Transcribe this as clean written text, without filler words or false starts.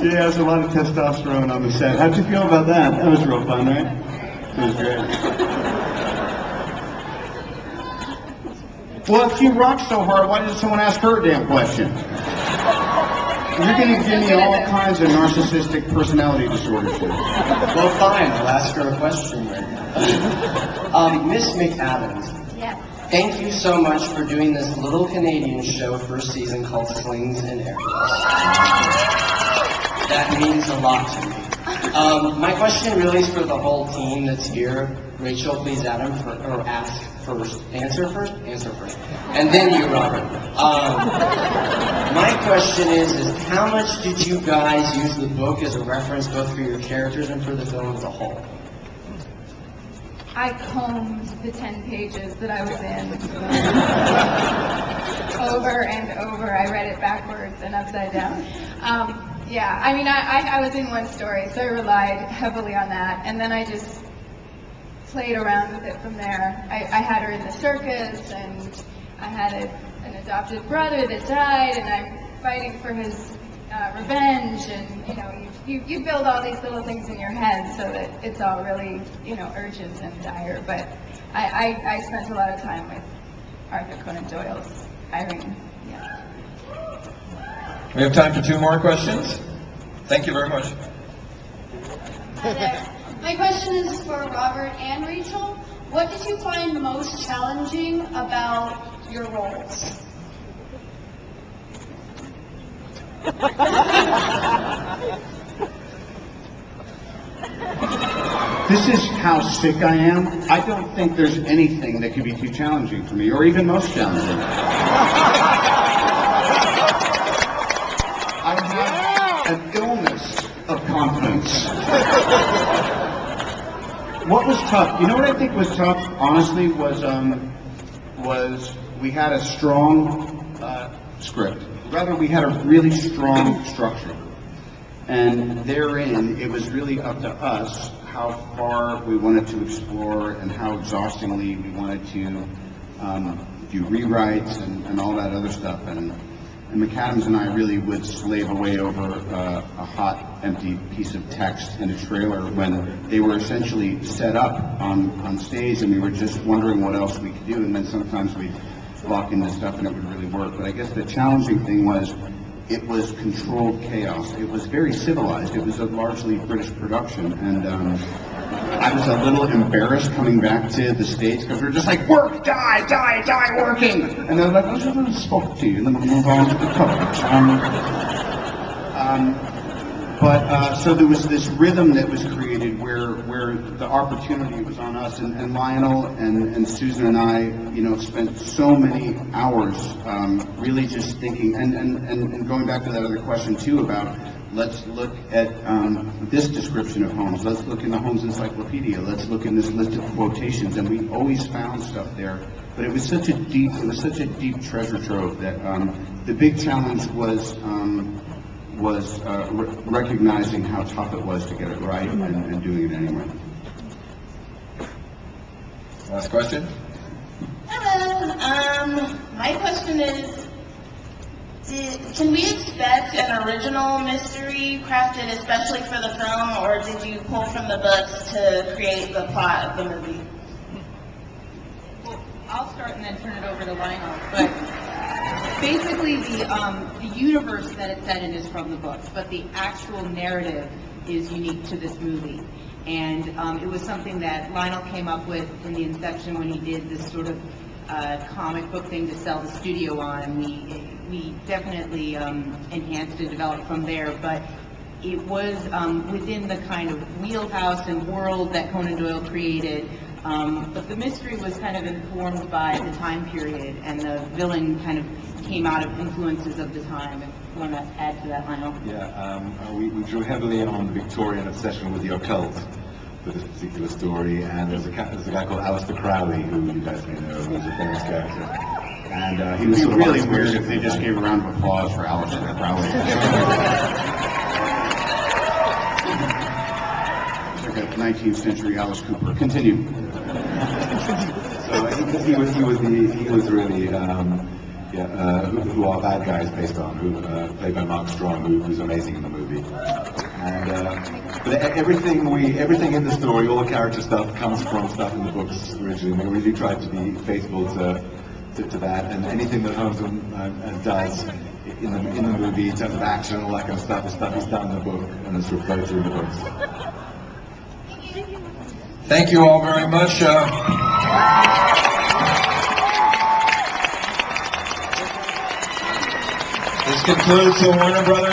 Yeah, there's a lot of testosterone on the set. How'd you feel about that? That was real fun, right? It was great. Well, if she rocks so hard, why didn't someone ask her a damn question? You're going to give me all kinds of narcissistic personality disorders here. Well, fine. I'll ask her a question right now. Miss McAdams. Yeah. Thank you so much for doing this little Canadian show first season called Slings and Arrows. That means a lot to me. My question really is for the whole team that's here. Rachel, please ask first. Answer first? Answer first. And then you, Robert. My question is how much did you guys use the book as a reference both for your characters and for the film as a whole? I combed the 10 pages that I was in over and over. I read it backwards and upside down. Yeah, I mean, I was in one story, so I relied heavily on that, and then I just played around with it from there. I had her in the circus, and I had an adopted brother that died, and I'm fighting for his revenge, and you build all these little things in your head so that it's all really urgent and dire. But I spent a lot of time with Arthur Conan Doyle's Irene. Yeah. We have time for 2 more questions. Thank you very much. Hi there. My question is for Robert and Rachel. What did you find most challenging about your roles? This is how sick I am. I don't think there's anything that could be too challenging for me, or even most challenging. I have an illness of confidence. What was tough? You know what I think was tough, honestly, was we had a strong script. Rather, we had a really strong structure. And therein, it was really up to us how far we wanted to explore and how exhaustingly we wanted to do rewrites and all that other stuff. And McAdams and I really would slave away over a hot, empty piece of text in a trailer when they were essentially set up on stage, and we were just wondering what else we could do. And then sometimes we'd walk into stuff and it would really work. But I guess the challenging thing was it was controlled chaos. It was very civilized. It was a largely British production, and I was a little embarrassed coming back to the States because we were just like, work, die, working. And they're like, let's just spoke to you, and then we'll move on to the coverage. So there was this rhythm that was created where the opportunity was on us, and Lionel and Susan and I, spent so many hours really just thinking, and going back to that other question too about, let's look at this description of Holmes, let's look in the Holmes Encyclopedia, let's look in this list of quotations, and we always found stuff there. But it was such a deep treasure trove that the big challenge was recognizing how tough it was to get it right and doing it anyway. Last question. Hello. My question is, can we expect an original mystery crafted especially for the film, or did you pull from the books to create the plot of the movie? Well, I'll start and then turn it over to Lionel. But basically, the universe that it's set in is from the books, but the actual narrative is unique to this movie. And it was something that Lionel came up with in the inception when he did this sort of comic book thing to sell the studio on, and we definitely enhanced and developed from there. But it was within the kind of wheelhouse and world that Conan Doyle created. But the mystery was kind of informed by the time period, and the villain kind of came out of influences of the time. If you want to add to that, Lionel? Yeah, we drew heavily on the Victorian obsession with the occult for this particular story, and there's a guy called Aleister Crowley, who you guys may know, who's a famous character. And he was It'd be really weird if they just gave a round of applause for Aleister Crowley. It's like a 19th century Alice Cooper. Continue. So he was really who our bad guy is based on, played by Mark Strong, who's amazing in the movie. And but everything in the story, all the character stuff, comes from stuff in the books originally. We really tried to be faithful to that, and anything that Holmes does in the movie in terms of action and all that kind of stuff is stuff he's done in the book and is referred to in the books. Thank you all very much. This concludes the Warner Brothers.